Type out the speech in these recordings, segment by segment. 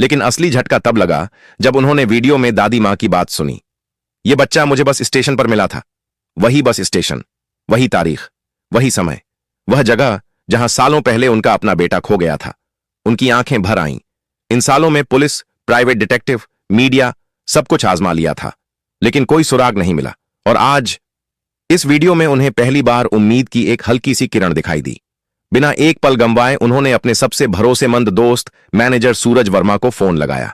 लेकिन असली झटका तब लगा जब उन्होंने वीडियो में दादी मां की बात सुनी। ये बच्चा मुझे बस स्टेशन पर मिला था। वही बस स्टेशन, वही तारीख, वही समय, वह जगह जहां सालों पहले उनका अपना बेटा खो गया था। उनकी आंखें भर आईं। इन सालों में पुलिस, प्राइवेट डिटेक्टिव, मीडिया सब कुछ आजमा लिया था, लेकिन कोई सुराग नहीं मिला। और आज इस वीडियो में उन्हें पहली बार उम्मीद की एक हल्की सी किरण दिखाई दी। बिना एक पल गंवाए उन्होंने अपने सबसे भरोसेमंद दोस्त मैनेजर सूरज वर्मा को फोन लगाया।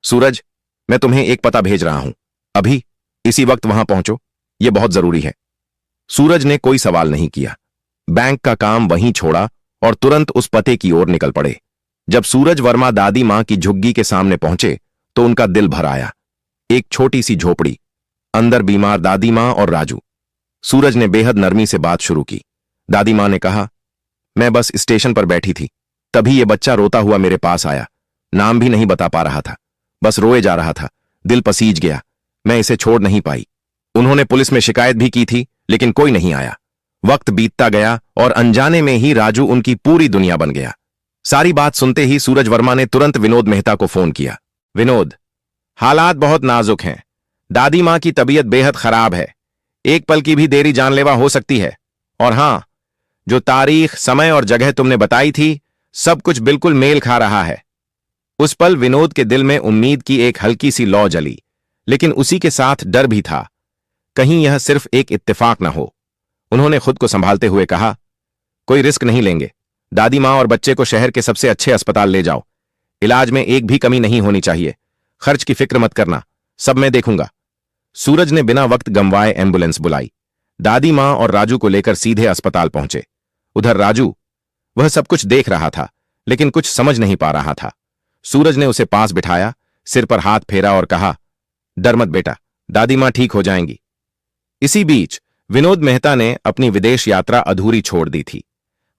सूरज, मैं तुम्हें एक पता भेज रहा हूं, अभी इसी वक्त वहां पहुंचो, यह बहुत जरूरी है। सूरज ने कोई सवाल नहीं किया, बैंक का काम वहीं छोड़ा और तुरंत उस पते की ओर निकल पड़े। जब सूरज वर्मा दादी मां की झुग्गी के सामने पहुंचे तो उनका दिल भर आया। एक छोटी सी झोपड़ी, अंदर बीमार दादी मां और राजू। सूरज ने बेहद नरमी से बात शुरू की। दादी मां ने कहा, मैं बस स्टेशन पर बैठी थी, तभी यह बच्चा रोता हुआ मेरे पास आया। नाम भी नहीं बता पा रहा था, बस रोए जा रहा था। दिल पसीज गया, मैं इसे छोड़ नहीं पाई। उन्होंने पुलिस में शिकायत भी की थी, लेकिन कोई नहीं आया। वक्त बीतता गया और अनजाने में ही राजू उनकी पूरी दुनिया बन गया। सारी बात सुनते ही सूरज वर्मा ने तुरंत विनोद मेहता को फोन किया। विनोद, हालात बहुत नाजुक हैं। दादी मां की तबीयत बेहद खराब है। एक पल की भी देरी जानलेवा हो सकती है। और हां, जो तारीख, समय और जगह तुमने बताई थी, सब कुछ बिल्कुल मेल खा रहा है। उस पल विनोद के दिल में उम्मीद की एक हल्की सी लौ जली, लेकिन उसी के साथ डर भी था, कहीं यह सिर्फ एक इत्तेफाक न हो। उन्होंने खुद को संभालते हुए कहा, कोई रिस्क नहीं लेंगे। दादी मां और बच्चे को शहर के सबसे अच्छे अस्पताल ले जाओ। इलाज में एक भी कमी नहीं होनी चाहिए। खर्च की फिक्र मत करना, सब मैं देखूंगा। सूरज ने बिना वक्त गंवाए एम्बुलेंस बुलाई। दादी मां और राजू को लेकर सीधे अस्पताल पहुंचे। उधर राजू, वह सब कुछ देख रहा था, लेकिन कुछ समझ नहीं पा रहा था। सूरज ने उसे पास बिठाया, सिर पर हाथ फेरा और कहा, डर मत बेटा, दादी मां ठीक हो जाएंगी। इसी बीच विनोद मेहता ने अपनी विदेश यात्रा अधूरी छोड़ दी थी।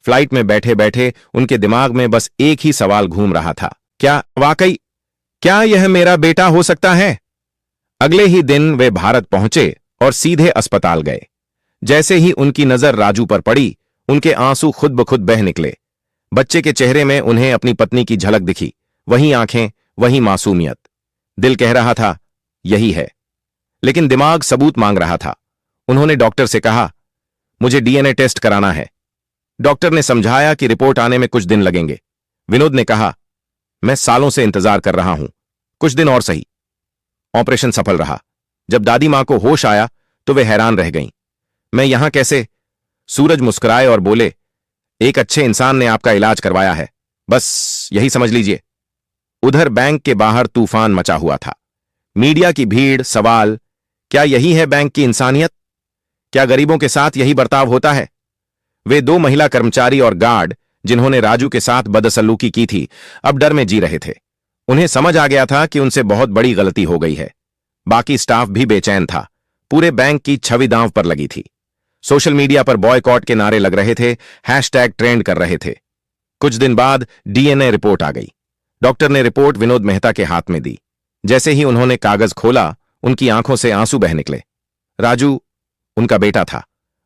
फ्लाइट में बैठे बैठे उनके दिमाग में बस एक ही सवाल घूम रहा था, क्या यह मेरा बेटा हो सकता है? अगले ही दिन वे भारत पहुंचे और सीधे अस्पताल गए। जैसे ही उनकी नजर राजू पर पड़ी, उनके आंसू खुद ब खुद बह निकले। बच्चे के चेहरे में उन्हें अपनी पत्नी की झलक दिखी, वही आंखें, वही मासूमियत। दिल कह रहा था, यही है, लेकिन दिमाग सबूत मांग रहा था। उन्होंने डॉक्टर से कहा, मुझे डीएनए टेस्ट कराना है। डॉक्टर ने समझाया कि रिपोर्ट आने में कुछ दिन लगेंगे। विनोद ने कहा, मैं सालों से इंतजार कर रहा हूं, कुछ दिन और सही। ऑपरेशन सफल रहा। जब दादी मां को होश आया तो वे हैरान रह गईं। मैं यहां कैसे? सूरज मुस्कुराए और बोले, एक अच्छे इंसान ने आपका इलाज करवाया है, बस यही समझ लीजिए। उधर बैंक के बाहर तूफान मचा हुआ था। मीडिया की भीड़, सवाल, क्या यही है बैंक की इंसानियत? क्या गरीबों के साथ यही बर्ताव होता है? वे दो महिला कर्मचारी और गार्ड, जिन्होंने राजू के साथ बदसलूकी की थी, अब डर में जी रहे थे। उन्हें समझ आ गया था कि उनसे बहुत बड़ी गलती हो गई है। बाकी स्टाफ भी बेचैन था। पूरे बैंक की छवि दांव पर लगी थी। सोशल मीडिया पर बॉयकॉट के नारे लग रहे थे, हैशटैग ट्रेंड कर रहे थे। कुछ दिन बाद डीएनए रिपोर्ट आ गई। डॉक्टर ने रिपोर्ट विनोद मेहता के हाथ में दी। जैसे ही उन्होंने कागज खोला, उनकी आंखों से आंसू बह निकले। राजू उनका बेटा था।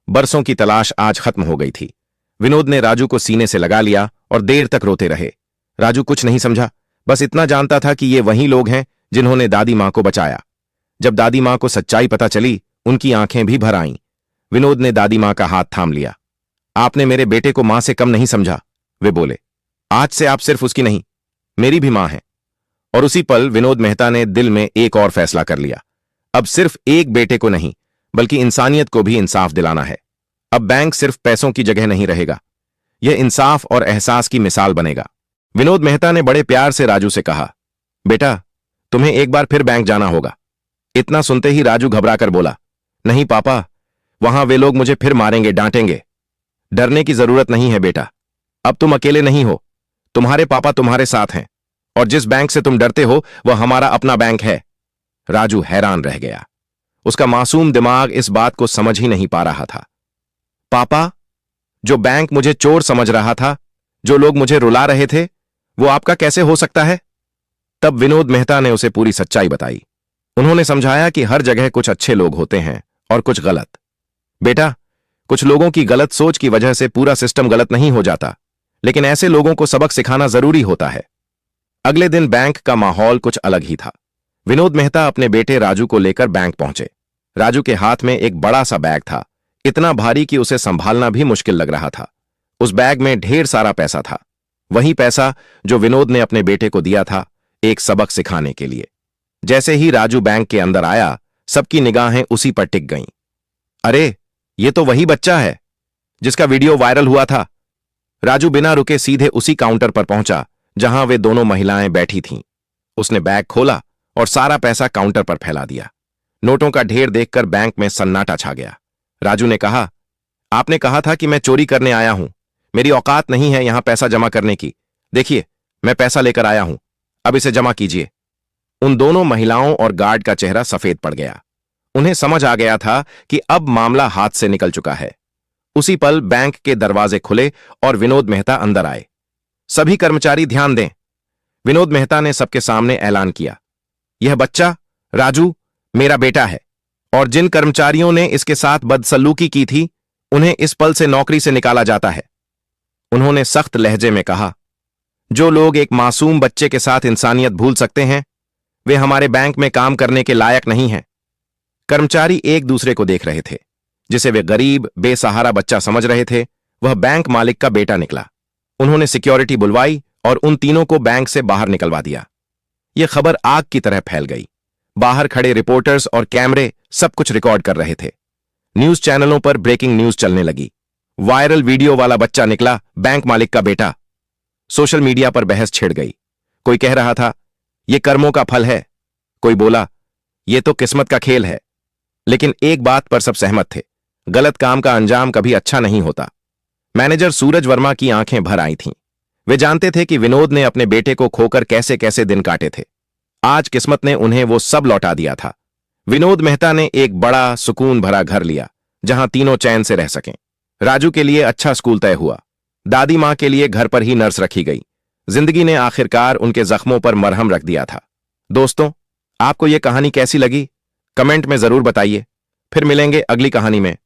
बरसों की तलाश आज खत्म हो गई थी। विनोद ने राजू को सीने से लगा लिया और देर तक रोते रहे। राजू कुछ नहीं समझा, बस इतना जानता था कि ये वही लोग हैं जिन्होंने दादी मां को बचाया। जब दादी मां को सच्चाई पता चली, उनकी आंखें भी भर आईं। विनोद ने दादी मां का हाथ थाम लिया। आपने मेरे बेटे को मां से कम नहीं समझा, वे बोले। आज से आप सिर्फ उसकी नहीं, मेरी भी मां हैं। और उसी पल विनोद मेहता ने दिल में एक और फैसला कर लिया। अब सिर्फ एक बेटे को नहीं, बल्कि इंसानियत को भी इंसाफ दिलाना है। अब बैंक सिर्फ पैसों की जगह नहीं रहेगा, यह इंसाफ और एहसास की मिसाल बनेगा। विनोद मेहता ने बड़े प्यार से राजू से कहा, बेटा, तुम्हें एक बार फिर बैंक जाना होगा। इतना सुनते ही राजू घबराकर बोला, नहीं पापा, वहां वे लोग मुझे फिर मारेंगे, डांटेंगे। डरने की जरूरत नहीं है बेटा, अब तुम अकेले नहीं हो, तुम्हारे पापा तुम्हारे साथ हैं, और जिस बैंक से तुम डरते हो वह हमारा अपना बैंक है। राजू हैरान रह गया। उसका मासूम दिमाग इस बात को समझ ही नहीं पा रहा था। पापा, जो बैंक मुझे चोर समझ रहा था, जो लोग मुझे रुला रहे थे, वो आपका कैसे हो सकता है? तब विनोद मेहता ने उसे पूरी सच्चाई बताई। उन्होंने समझाया कि हर जगह कुछ अच्छे लोग होते हैं और कुछ गलत। बेटा, कुछ लोगों की गलत सोच की वजह से पूरा सिस्टम गलत नहीं हो जाता, लेकिन ऐसे लोगों को सबक सिखाना जरूरी होता है। अगले दिन बैंक का माहौल कुछ अलग ही था। विनोद मेहता अपने बेटे राजू को लेकर बैंक पहुंचे। राजू के हाथ में एक बड़ा सा बैग था, इतना भारी कि उसे संभालना भी मुश्किल लग रहा था। उस बैग में ढेर सारा पैसा था, वही पैसा जो विनोद ने अपने बेटे को दिया था एक सबक सिखाने के लिए। जैसे ही राजू बैंक के अंदर आया, सबकी निगाहें उसी पर टिक गईं। अरे, ये तो वही बच्चा है जिसका वीडियो वायरल हुआ था। राजू बिना रुके सीधे उसी काउंटर पर पहुंचा जहां वे दोनों महिलाएं बैठी थीं। उसने बैग खोला और सारा पैसा काउंटर पर फैला दिया। नोटों का ढेर देखकर बैंक में सन्नाटा छा गया। राजू ने कहा, आपने कहा था कि मैं चोरी करने आया हूं, मेरी औकात नहीं है यहां पैसा जमा करने की। देखिए, मैं पैसा लेकर आया हूं, अब इसे जमा कीजिए। उन दोनों महिलाओं और गार्ड का चेहरा सफेद पड़ गया। उन्हें समझ आ गया था कि अब मामला हाथ से निकल चुका है। उसी पल बैंक के दरवाजे खुले और विनोद मेहता अंदर आए। सभी कर्मचारी ध्यान दें, विनोद मेहता ने सबके सामने ऐलान किया, यह बच्चा राजू मेरा बेटा है और जिन कर्मचारियों ने इसके साथ बदसलूकी की थी उन्हें इस पल से नौकरी से निकाला जाता है। उन्होंने सख्त लहजे में कहा, जो लोग एक मासूम बच्चे के साथ इंसानियत भूल सकते हैं वे हमारे बैंक में काम करने के लायक नहीं हैं। कर्मचारी एक दूसरे को देख रहे थे। जिसे वे गरीब बेसहारा बच्चा समझ रहे थे वह बैंक मालिक का बेटा निकला। उन्होंने सिक्योरिटी बुलवाई और उन तीनों को बैंक से बाहर निकलवा दिया। यह खबर आग की तरह फैल गई। बाहर खड़े रिपोर्टर्स और कैमरे सब कुछ रिकॉर्ड कर रहे थे। न्यूज चैनलों पर ब्रेकिंग न्यूज चलने लगी। वायरल वीडियो वाला बच्चा निकला बैंक मालिक का बेटा। सोशल मीडिया पर बहस छिड़ गई। कोई कह रहा था यह कर्मों का फल है, कोई बोला यह तो किस्मत का खेल है। लेकिन एक बात पर सब सहमत थे, गलत काम का अंजाम कभी अच्छा नहीं होता। मैनेजर सूरज वर्मा की आंखें भर आई थीं। वे जानते थे कि विनोद ने अपने बेटे को खोकर कैसे कैसे दिन काटे थे। आज किस्मत ने उन्हें वो सब लौटा दिया था। विनोद मेहता ने एक बड़ा सुकून भरा घर लिया जहां तीनों चैन से रह सकें। राजू के लिए अच्छा स्कूल तय हुआ। दादी मां के लिए घर पर ही नर्स रखी गई। जिंदगी ने आखिरकार उनके जख्मों पर मरहम रख दिया था। दोस्तों, आपको यह कहानी कैसी लगी कमेंट में जरूर बताइए। फिर मिलेंगे अगली कहानी में।